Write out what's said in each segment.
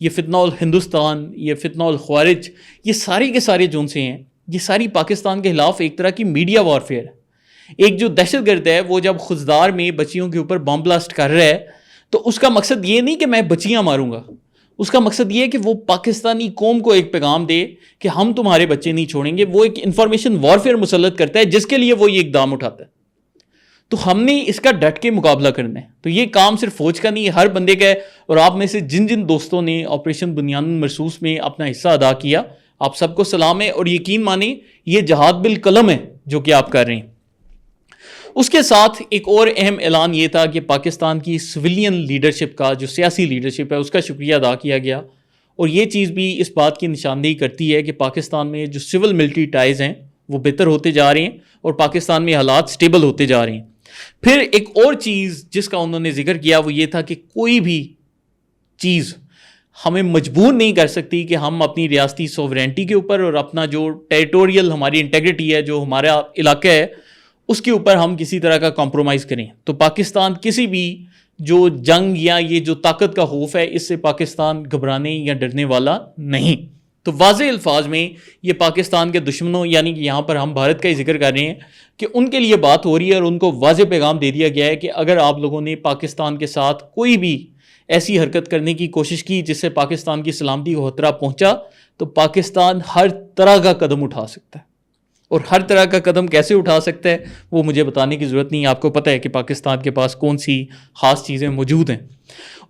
یہ فتنہ الہندوستان، یہ فتنہ الخوارج، یہ سارے کے سارے جون سے ہیں، یہ ساری پاکستان کے خلاف ایک طرح کی میڈیا وارفیئر ہے. ایک جو دہشت گرد ہے وہ جب خزدار میں بچیوں کے اوپر بم بلاسٹ کر رہا ہے تو اس کا مقصد یہ نہیں کہ میں بچیاں ماروں گا، اس کا مقصد یہ ہے کہ وہ پاکستانی قوم کو ایک پیغام دے کہ ہم تمہارے بچے نہیں چھوڑیں گے. وہ ایک انفارمیشن وارفیئر مسلط کرتا ہے جس کے لیے وہ یہ اقدام اٹھاتا ہے. تو ہم نے اس کا ڈٹ کے مقابلہ کرنا ہے. تو یہ کام صرف فوج کا نہیں ہے، ہر بندے کا ہے. اور آپ میں سے جن جن دوستوں نے آپریشن بنیان مرصوص میں اپنا حصہ ادا کیا، آپ سب کو سلام ہے. اور یقین مانیں یہ جہاد بالقلم ہے جو کہ آپ کر رہے ہیں. اس کے ساتھ ایک اور اہم اعلان یہ تھا کہ پاکستان کی سویلین لیڈرشپ کا، جو سیاسی لیڈرشپ ہے، اس کا شکریہ ادا کیا گیا. اور یہ چیز بھی اس بات کی نشاندہی کرتی ہے کہ پاکستان میں جو سول ملٹری ٹائز ہیں وہ بہتر ہوتے جا رہے ہیں اور پاکستان میں حالات سٹیبل ہوتے جا رہے ہیں. پھر ایک اور چیز جس کا انہوں نے ذکر کیا وہ یہ تھا کہ کوئی بھی چیز ہمیں مجبور نہیں کر سکتی کہ ہم اپنی ریاستی سوورینٹی کے اوپر اور اپنا جو ٹیریٹوریل ہماری انٹیگریٹی ہے، جو ہمارا علاقہ ہے، اس کے اوپر ہم کسی طرح کا کمپرومائز کریں. تو پاکستان کسی بھی جو جنگ یا یہ جو طاقت کا خوف ہے اس سے پاکستان گھبرانے یا ڈرنے والا نہیں. تو واضح الفاظ میں یہ پاکستان کے دشمنوں، یعنی کہ یہاں پر ہم بھارت کا ہی ذکر کر رہے ہیں، کہ ان کے لیے بات ہو رہی ہے اور ان کو واضح پیغام دے دیا گیا ہے کہ اگر آپ لوگوں نے پاکستان کے ساتھ کوئی بھی ایسی حرکت کرنے کی کوشش کی جس سے پاکستان کی سلامتی کو خطرہ پہنچا تو پاکستان ہر طرح کا قدم اٹھا سکتا ہے. اور ہر طرح کا قدم کیسے اٹھا سکتا ہے وہ مجھے بتانے کی ضرورت نہیں، آپ کو پتہ ہے کہ پاکستان کے پاس کون سی خاص چیزیں موجود ہیں.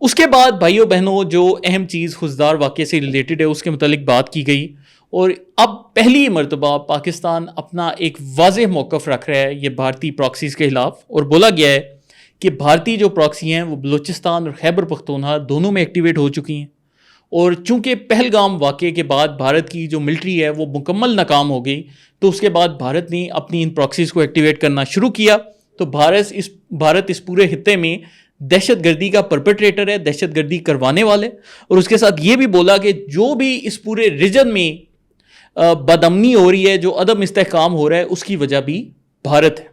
اس کے بعد بھائیوں بہنوں جو اہم چیز خزدار واقعے سے ریلیٹڈ ہے اس کے متعلق بات کی گئی. اور اب پہلی مرتبہ پاکستان اپنا ایک واضح موقف رکھ رہا ہے یہ بھارتی پراکسیز کے خلاف، اور بولا گیا ہے کہ بھارتی جو پراکسی ہیں وہ بلوچستان اور خیبر پختونخوا دونوں میں ایکٹیویٹ ہو چکی ہیں. اور چونکہ پہلگام واقعے کے بعد بھارت کی جو ملٹری ہے وہ مکمل ناکام ہو گئی تو اس کے بعد بھارت نے اپنی ان پراکسیز کو ایکٹیویٹ کرنا شروع کیا. تو بھارت اس پورے خطے میں دہشت گردی کا پرپیٹریٹر ہے، دہشت گردی کروانے والے. اور اس کے ساتھ یہ بھی بولا کہ جو بھی اس پورے ریجن میں بدامنی ہو رہی ہے، جو عدم استحکام ہو رہا ہے، اس کی وجہ بھی بھارت ہے.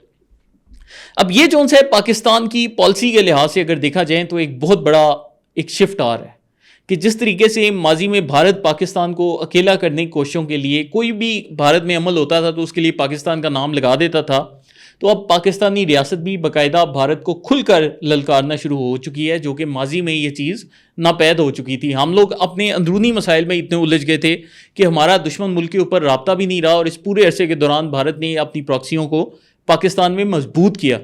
اب یہ جو ہے پاکستان کی پالیسی کے لحاظ سے اگر دیکھا جائے تو ایک بہت بڑا ایک شفٹ آ رہا ہے کہ جس طریقے سے ماضی میں بھارت پاکستان کو اکیلا کرنے کی کوششوں کے لیے کوئی بھی بھارت میں عمل ہوتا تھا تو اس کے لیے پاکستان کا نام لگا دیتا تھا، تو اب پاکستانی ریاست بھی باقاعدہ بھارت کو کھل کر للکارنا شروع ہو چکی ہے، جو کہ ماضی میں یہ چیز ناپید ہو چکی تھی. ہم لوگ اپنے اندرونی مسائل میں اتنے الجھ گئے تھے کہ ہمارا دشمن ملک کے اوپر رابطہ بھی نہیں رہا، اور اس پورے عرصے کے دوران بھارت نے اپنی پراکسیوں کو پاکستان میں مضبوط کیا.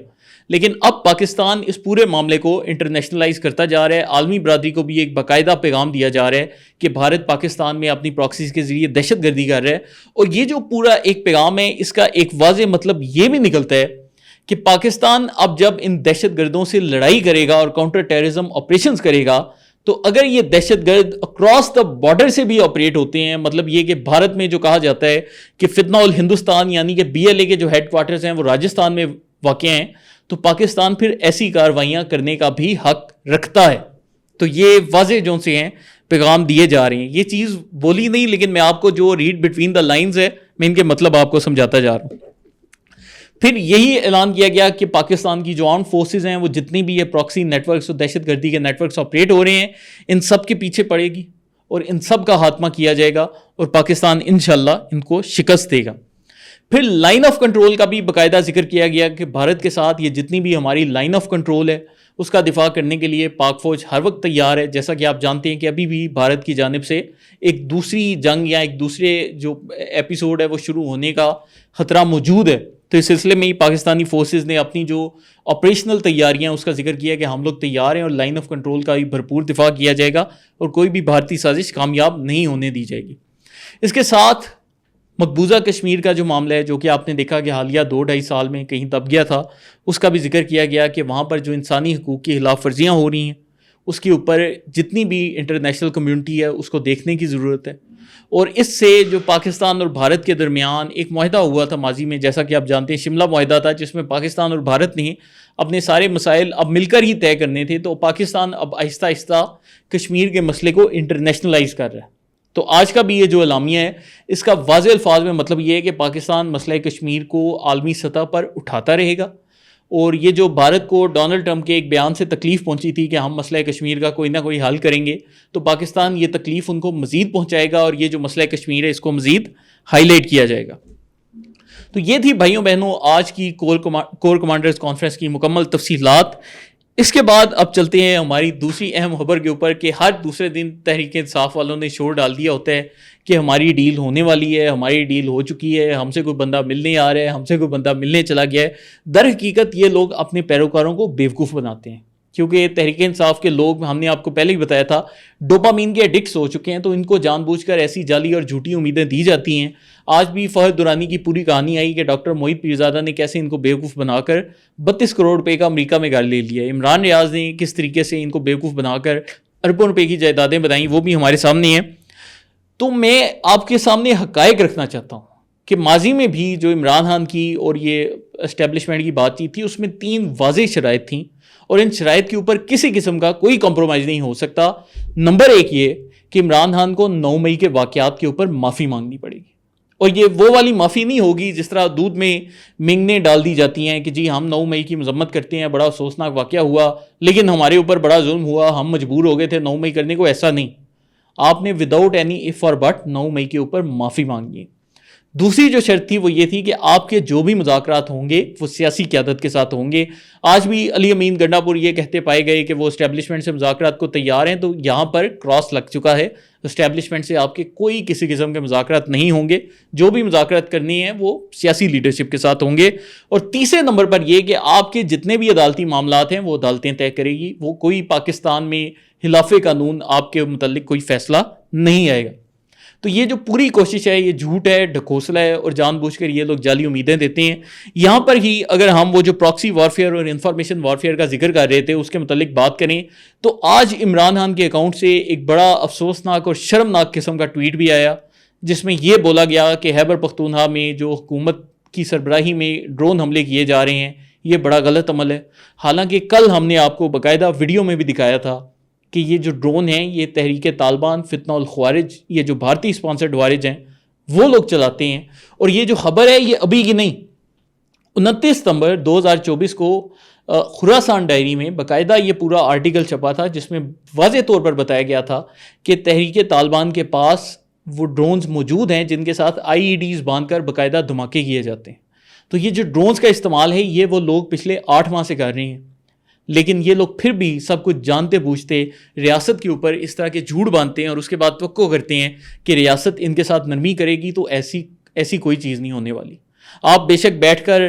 لیکن اب پاکستان اس پورے معاملے کو انٹرنیشنلائز کرتا جا رہا ہے. عالمی برادری کو بھی ایک باقاعدہ پیغام دیا جا رہا ہے کہ بھارت پاکستان میں اپنی پراکسیز کے ذریعے دہشت گردی کر رہا ہے. اور یہ جو پورا ایک پیغام ہے اس کا ایک واضح مطلب یہ بھی نکلتا ہے کہ پاکستان اب جب ان دہشت گردوں سے لڑائی کرے گا اور کاؤنٹر ٹیررزم آپریشنز کرے گا تو اگر یہ دہشت گرد اکراس دا بارڈر سے بھی آپریٹ ہوتے ہیں، مطلب یہ کہ بھارت میں جو کہا جاتا ہے کہ فتنہ الہندوستان یعنی کہ BLA کے جو ہیڈ کوارٹرز ہیں وہ راجستھان میں واقع ہیں، تو پاکستان پھر ایسی کارروائیاں کرنے کا بھی حق رکھتا ہے. تو یہ واضح جو سے ہیں پیغام دیے جا رہے ہیں. یہ چیز بولی نہیں لیکن میں آپ کو جو ریڈ بٹوین دا لائنز ہے میں ان کے مطلب آپ کو سمجھاتا جا رہا ہوں. پھر یہی اعلان کیا گیا کہ پاکستان کی جو آرم فورسز ہیں وہ جتنی بھی یہ پراکسی نیٹ ورکس اور دہشت گردی کے نیٹ ورکس آپریٹ ہو رہے ہیں ان سب کے پیچھے پڑے گی اور ان سب کا خاتمہ کیا جائے گا اور پاکستان انشاءاللہ ان کو شکست دے گا. پھر لائن آف کنٹرول کا بھی باقاعدہ ذکر کیا گیا کہ بھارت کے ساتھ یہ جتنی بھی ہماری لائن آف کنٹرول ہے اس کا دفاع کرنے کے لیے پاک فوج ہر وقت تیار ہے. جیسا کہ آپ جانتے ہیں کہ ابھی بھی بھارت کی جانب سے ایک دوسری جنگ یا ایک دوسرے جو ایپیسوڈ ہے وہ شروع ہونے کا خطرہ موجود ہے. تو اس سلسلے میں ہی پاکستانی فورسز نے اپنی جو آپریشنل تیاریاں اس کا ذکر کیا کہ ہم لوگ تیار ہیں اور لائن آف کنٹرول کا بھی بھرپور دفاع کیا جائے گا اور کوئی بھی بھارتی سازش کامیاب نہیں ہونے دی جائے گی. اس کے ساتھ مقبوضہ کشمیر کا جو معاملہ ہے جو کہ آپ نے دیکھا کہ حالیہ 2-2.5 سال میں کہیں دب گیا تھا، اس کا بھی ذکر کیا گیا کہ وہاں پر جو انسانی حقوق کی خلاف ورزیاں ہو رہی ہیں اس کے اوپر جتنی بھی انٹرنیشنل کمیونٹی ہے اس کو دیکھنے کی ضرورت ہے. اور اس سے جو پاکستان اور بھارت کے درمیان ایک معاہدہ ہوا تھا ماضی میں، جیسا کہ آپ جانتے ہیں شملہ معاہدہ تھا جس میں پاکستان اور بھارت نے اپنے سارے مسائل اب مل کر ہی طے کرنے تھے. تو پاکستان اب آہستہ آہستہ کشمیر کے مسئلے کو انٹرنیشنلائز کر رہا ہے. تو آج کا بھی یہ جو اعلامیہ ہے اس کا واضح الفاظ میں مطلب یہ ہے کہ پاکستان مسئلہ کشمیر کو عالمی سطح پر اٹھاتا رہے گا اور یہ جو بھارت کو ڈونلڈ ٹرمپ کے ایک بیان سے تکلیف پہنچی تھی کہ ہم مسئلہ کشمیر کا کوئی نہ کوئی حل کریں گے، تو پاکستان یہ تکلیف ان کو مزید پہنچائے گا اور یہ جو مسئلہ کشمیر ہے اس کو مزید ہائی لائٹ کیا جائے گا۔ تو یہ تھی بھائیوں بہنوں آج کی کور کمانڈرز کانفرنس کی مکمل تفصیلات۔ اس کے بعد اب چلتے ہیں ہماری دوسری اہم خبر کے اوپر کہ ہر دوسرے دن تحریک انصاف والوں نے شور ڈال دیا ہوتا ہے کہ ہماری ڈیل ہونے والی ہے، ہماری ڈیل ہو چکی ہے، ہم سے کوئی بندہ ملنے آ رہا ہے، ہم سے کوئی بندہ ملنے چلا گیا ہے۔ در حقیقت یہ لوگ اپنے پیروکاروں کو بیوقوف بناتے ہیں، کیونکہ تحریک انصاف کے لوگ، ہم نے آپ کو پہلے ہی بتایا تھا، ڈوپامین کے ایڈکٹس ہو چکے ہیں، تو ان کو جان بوجھ کر ایسی جعلی اور جھوٹی امیدیں دی جاتی ہیں۔ آج بھی فہد درانی کی پوری کہانی آئی کہ ڈاکٹر موہت پیرزادہ نے کیسے ان کو بیوقوف بنا کر 32 کروڑ روپے کا امریکہ میں گھر لے لیا، عمران ریاض نے کس طریقے سے ان کو بیوقوف بنا کر اربوں روپے کی جائیدادیں بنائیں، وہ بھی ہمارے سامنے ہیں۔ تو میں آپ کے سامنے حقائق رکھنا چاہتا ہوں کہ ماضی میں بھی جو عمران خان کی اور یہ اسٹیبلشمنٹ کی بات چیت تھی، اس میں 3 واضح شرائط تھیں اور ان شرائط کے اوپر کسی قسم کا کوئی کمپرومائز نہیں ہو سکتا۔ نمبر 1 یہ کہ عمران خان کو 9 مئی کے واقعات کے اوپر معافی مانگنی پڑے گی، اور یہ وہ والی معافی نہیں ہوگی جس طرح دودھ میں منگنے ڈال دی جاتی ہیں کہ جی ہم 9 مئی کی مذمت کرتے ہیں، بڑا افسوسناک واقعہ ہوا لیکن ہمارے اوپر بڑا ظلم ہوا، ہم مجبور ہو گئے تھے 9 مئی کرنے کو۔ ایسا نہیں، آپ نے وداؤٹ اینی اف اور بٹ 9 مئی کے اوپر معافی مانگی ہے۔ دوسری جو شرط تھی وہ یہ تھی کہ آپ کے جو بھی مذاکرات ہوں گے وہ سیاسی قیادت کے ساتھ ہوں گے۔ آج بھی علی امین گنڈا پور یہ کہتے پائے گئے کہ وہ اسٹیبلشمنٹ سے مذاکرات کو تیار ہیں، تو یہاں پر کراس لگ چکا ہے، اسٹیبلشمنٹ سے آپ کے کوئی کسی قسم کے مذاکرات نہیں ہوں گے، جو بھی مذاکرات کرنی ہیں وہ سیاسی لیڈرشپ کے ساتھ ہوں گے۔ اور تیسرے نمبر پر یہ کہ آپ کے جتنے بھی عدالتی معاملات ہیں وہ عدالتیں طے کرے گی، وہ کوئی پاکستان میں خلاف قانون آپ کے متعلق کوئی فیصلہ نہیں آئے گا۔ تو یہ جو پوری کوشش ہے یہ جھوٹ ہے، ڈھکوسلا ہے اور جان بوجھ کر یہ لوگ جعلی امیدیں دیتے ہیں۔ یہاں پر ہی اگر ہم وہ جو پراکسی وارفیئر اور انفارمیشن وارفیئر کا ذکر کر رہے تھے اس کے متعلق بات کریں تو آج عمران خان کے اکاؤنٹ سے ایک بڑا افسوسناک اور شرمناک قسم کا ٹویٹ بھی آیا، جس میں یہ بولا گیا کہ خیبر پختونخوا میں جو حکومت کی سربراہی میں ڈرون حملے کیے جا رہے ہیں یہ بڑا غلط عمل ہے۔ حالانکہ کل ہم نے آپ کو باقاعدہ ویڈیو میں بھی دکھایا تھا کہ یہ جو ڈرون ہیں یہ تحریک طالبان، فتنہ الخوارج، یہ جو بھارتی اسپانسرڈ خوارج ہیں وہ لوگ چلاتے ہیں۔ اور یہ جو خبر ہے یہ ابھی کی نہیں، 29 ستمبر 2024 کو خراسان ڈائری میں باقاعدہ یہ پورا آرٹیکل چھپا تھا جس میں واضح طور پر بتایا گیا تھا کہ تحریک طالبان کے پاس وہ ڈرونز موجود ہیں جن کے ساتھ IEDs باندھ کر باقاعدہ دھماکے کیے جاتے ہیں۔ تو یہ جو ڈرونز کا استعمال ہے یہ وہ لوگ پچھلے 8 ماہ سے کر رہے ہیں، لیکن یہ لوگ پھر بھی سب کچھ جانتے بوجھتے ریاست کے اوپر اس طرح کے جھوٹ باندھتے ہیں اور اس کے بعد توقع کرتے ہیں کہ ریاست ان کے ساتھ نرمی کرے گی، تو ایسی کوئی چیز نہیں ہونے والی۔ آپ بے شک بیٹھ کر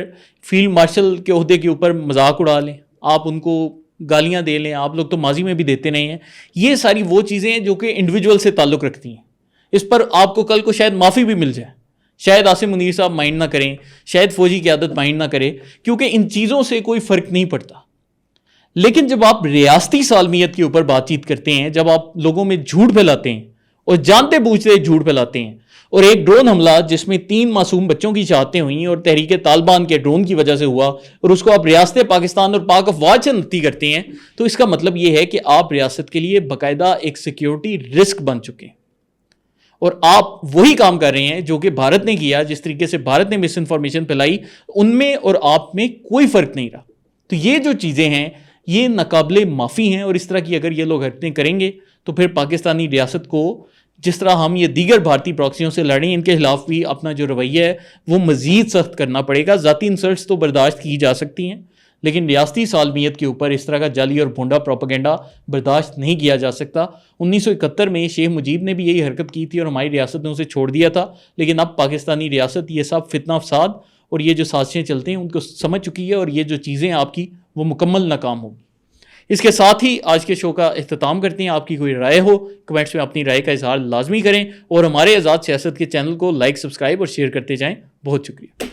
فیلڈ مارشل کے عہدے کے اوپر مذاق اڑا لیں، آپ ان کو گالیاں دے لیں، آپ لوگ تو ماضی میں بھی دیتے نہیں ہیں، یہ ساری وہ چیزیں ہیں جو کہ انڈیویجول سے تعلق رکھتی ہیں۔ اس پر آپ کو کل کو شاید معافی بھی مل جائے، شاید عاصم منیر صاحب مائنڈ نہ کریں، شاید فوجی قیادت مائنڈ نہ کرے، کیونکہ ان چیزوں سے کوئی فرق نہیں پڑتا۔ لیکن جب آپ ریاستی سالمیت کے اوپر بات چیت کرتے ہیں، جب آپ لوگوں میں جھوٹ پھیلاتے ہیں اور جانتے بوجھتے جھوٹ پھیلاتے ہیں، اور ایک ڈرون حملہ جس میں 3 معصوم بچوں کی شہادتیں ہوئیں اور تحریک طالبان کے ڈرون کی وجہ سے ہوا، اور اس کو آپ ریاست پاکستان اور پاک افواج سے نفی کرتے ہیں، تو اس کا مطلب یہ ہے کہ آپ ریاست کے لیے باقاعدہ ایک سیکیورٹی رسک بن چکے ہیں، اور آپ وہی کام کر رہے ہیں جو کہ بھارت نے کیا۔ جس طریقے سے بھارت نے مس انفارمیشن پھیلائی، ان میں اور آپ میں کوئی فرق نہیں رہا۔ تو یہ جو چیزیں ہیں یہ ناقابل معافی ہیں، اور اس طرح کی اگر یہ لوگ حرکتیں کریں گے تو پھر پاکستانی ریاست کو، جس طرح ہم یہ دیگر بھارتی پراکسیوں سے لڑیں، ان کے خلاف بھی اپنا جو رویہ ہے وہ مزید سخت کرنا پڑے گا۔ ذاتی انسلٹس تو برداشت کی جا سکتی ہیں، لیکن ریاستی سالمیت کے اوپر اس طرح کا جعلی اور بھونڈا پروپیگنڈا برداشت نہیں کیا جا سکتا۔ 1971 میں شیخ مجیب نے بھی یہی حرکت کی تھی اور ہماری ریاست نے اسے چھوڑ دیا تھا، لیکن اب پاکستانی ریاست یہ سب فتنہ فساد اور یہ جو سازشیں چلتے ہیں ان کو سمجھ چکی ہے، اور یہ جو چیزیں آپ کی وہ مکمل ناکام ہوگی۔ اس کے ساتھ ہی آج کے شو کا اختتام کرتے ہیں۔ آپ کی کوئی رائے ہو کمنٹس میں اپنی رائے کا اظہار لازمی کریں، اور ہمارے آزاد سیاست کے چینل کو لائک، سبسکرائب اور شیئر کرتے جائیں۔ بہت شکریہ۔